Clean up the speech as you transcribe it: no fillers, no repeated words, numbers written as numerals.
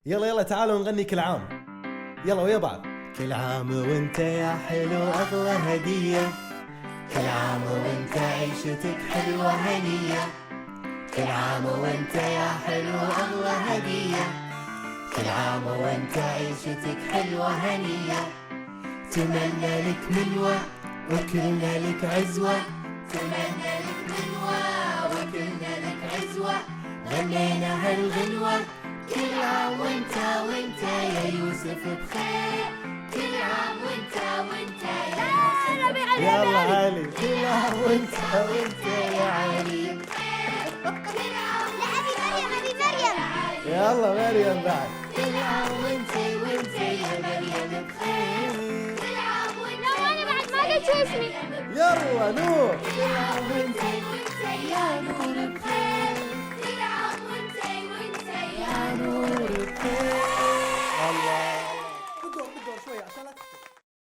يلا يلا تعالوا نغني كل عام. يلا ويا بعض. كل عام وانت يا حلو اغلى هدية، كل عام وانت عيشتك حلوة هنية، كل عام وانت يا حلو اغلى هدية، كل عام وانت عيشتك حلوة هنية. تمنى لك منوى وكلنا لك عزوة، تمنى لك منوى وكلنا لك عزوة، غنينا هالغنوة كل عام وانت يا يوسف بخير، كل عام وانت يا يوسف بخير. يلا علي. كل عام وانت يا علي بخير، كل عام أبي مريم يلا مريم بعد. كل عام وانت يا مريم بخير، كل عام وانت لا وأنا بعد ما قلت اسمي. يلا نور. كل عام وانت يا نور بخير، كل عام وانت يا نور بخير. الله. بدور شوي عشان لا تختفي.